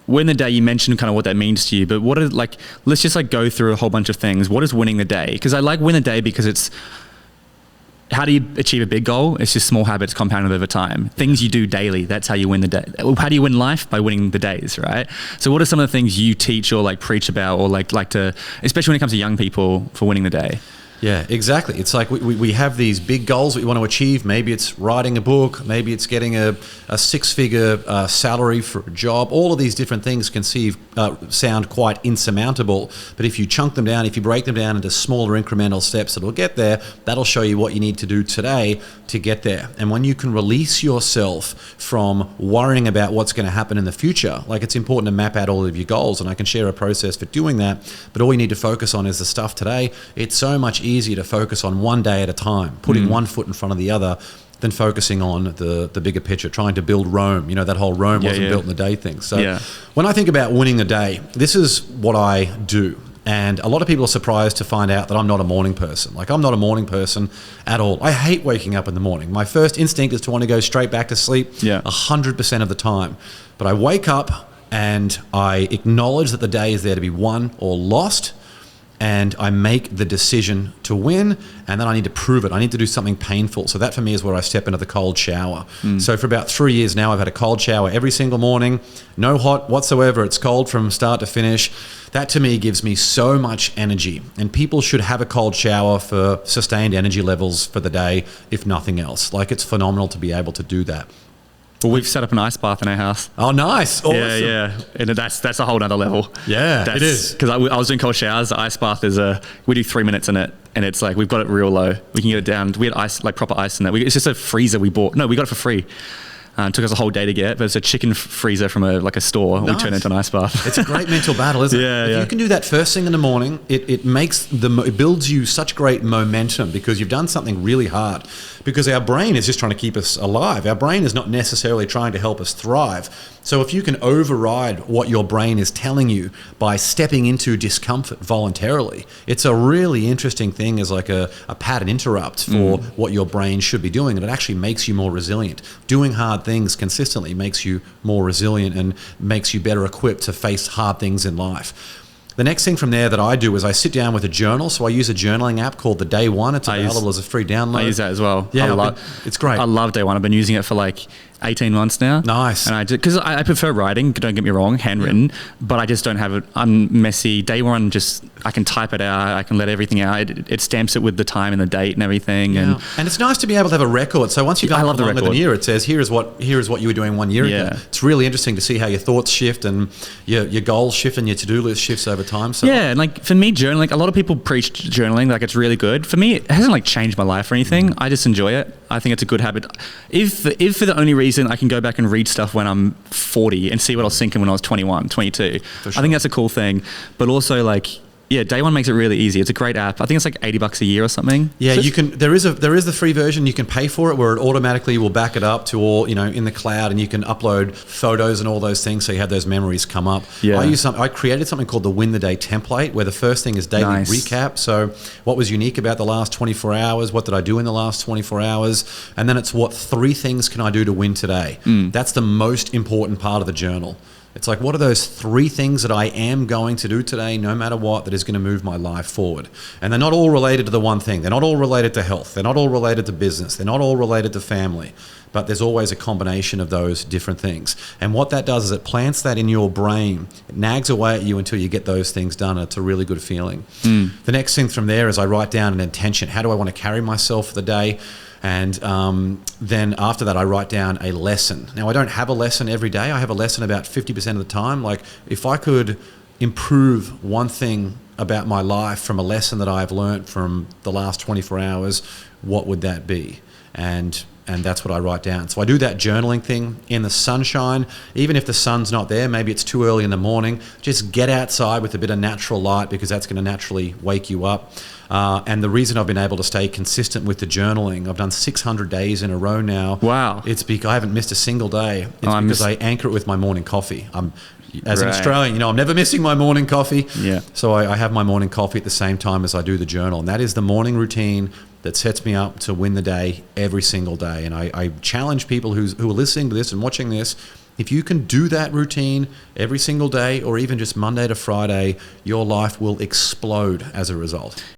win the day, you mentioned kind of what that means to you, but what are like, let's just like go through a whole bunch of things. What is winning the day? Because I like win the day because it's, how do you achieve a big goal? It's just small habits compounded over time. Things you do daily, that's how you win the day. How do you win life? By winning the days, right? So what are some of the things you teach or like preach about or like to, especially when it comes to young people, for winning the day? Yeah, exactly. It's like we have these big goals that we want to achieve. Maybe it's writing a book. Maybe it's getting a six-figure salary for a job. All of these different things sound quite insurmountable. But if you chunk them down, if you break them down into smaller incremental steps that'll get there, that'll show you what you need to do today to get there. And when you can release yourself from worrying about what's going to happen in the future, like it's important to map out all of your goals, and I can share a process for doing that. But all you need to focus on is the stuff today. It's so much easier to focus on one day at a time, putting one foot in front of the other, than focusing on the bigger picture, trying to build Rome. You know, that whole Rome wasn't built in a day thing. So when I think about winning the day, this is what I do. And a lot of people are surprised to find out that I'm not a morning person. Like, I'm not a morning person at all. I hate waking up in the morning. My first instinct is to want to go straight back to sleep 100% of the time. But I wake up and I acknowledge that the day is there to be won or lost, and I make the decision to win, and then I need to prove it. I need to do something painful. So that for me is where I step into the cold shower. So for about 3 years now, I've had a cold shower every single morning, no hot whatsoever. It's cold from start to finish. That to me gives me so much energy, and people should have a cold shower for sustained energy levels for the day, if nothing else. Like, it's phenomenal to be able to do that. Well, we've set up an ice bath in our house. Oh, nice. Awesome. Yeah. And that's a whole nother level. Yeah, it is. Because I was doing cold showers. The ice bath is we do 3 minutes in it, and it's like, we've got it real low. We can get it down. We had ice, like proper ice in it. It's just a freezer we bought. No, we got it for free. It took us a whole day to get, but it's a chicken freezer from a store. Nice. We turn it into an ice bath. It's a great mental battle, isn't it? If you can do that first thing in the morning, it builds you such great momentum because you've done something really hard. Because our brain is just trying to keep us alive. Our brain is not necessarily trying to help us thrive. So if you can override what your brain is telling you by stepping into discomfort voluntarily, it's a really interesting thing as like a pattern interrupt for what your brain should be doing. And it actually makes you more resilient. Doing hard things consistently makes you more resilient and makes you better equipped to face hard things in life. The next thing from there that I do is I sit down with a journal. So I use a journaling app called the Day One. It's available as a free download. I use that as well. Yeah, it's great. I love Day One. I've been using it for like 18 months now. Nice. And because I prefer writing, don't get me wrong, handwritten, but I just don't have it. I'm messy. Day One, I can type it out. I can let everything out. It stamps it with the time and the date and everything. Yeah. And it's nice to be able to have a record. So once you've done it for longer than a year, it says, here is what you were doing 1 year ago. It's really interesting to see how your thoughts shift and your goals shift and your to-do list shifts over time. So and like for me, journaling, like a lot of people preach journaling, like it's really good. For me, it hasn't like changed my life or anything. I just enjoy it. I think it's a good habit. If for the only reason I can go back and read stuff when I'm 40 and see what I was thinking when I was 21, 22, I think that's a cool thing. But also like, Day One makes it really easy. It's a great app. I think it's like $80 a year or something. Yeah, so you can. There is the free version. You can pay for it, where it automatically will back it up to all in the cloud, and you can upload photos and all those things, so you have those memories come up. Yeah. I created something called the Win the Day template, where the first thing is daily recap. So what was unique about the last 24 hours? What did I do in the last 24 hours? And then it's what 3 things can I do to win today? That's the most important part of the journal. It's like, what are those 3 things that I am going to do today, no matter what, that is going to move my life forward? And they're not all related to the one thing. They're not all related to health. They're not all related to business. They're not all related to family. But there's always a combination of those different things. And what that does is it plants that in your brain. It nags away at you until you get those things done. And it's a really good feeling. The next thing from there is I write down an intention. How do I want to carry myself for the day? And then after that, I write down a lesson. Now, I don't have a lesson every day. I have a lesson about 50% of the time. Like, if I could improve one thing about my life from a lesson that I've learned from the last 24 hours, what would that be? And that's what I write down. So I do that journaling thing in the sunshine. Even if the sun's not there, maybe it's too early in the morning, just get outside with a bit of natural light, because that's going to naturally wake you up. And the reason I've been able to stay consistent with the journaling, I've done 600 days in a row now. Wow. It's because I haven't missed a single day. It's because I anchor it with my morning coffee. As an Australian, I'm never missing my morning coffee. Yeah. So I have my morning coffee at the same time as I do the journal. And that is the morning routine that sets me up to win the day every single day. And I challenge people who are listening to this and watching this, If you can do that routine every single day, or even just Monday to Friday, your life will explode as a result.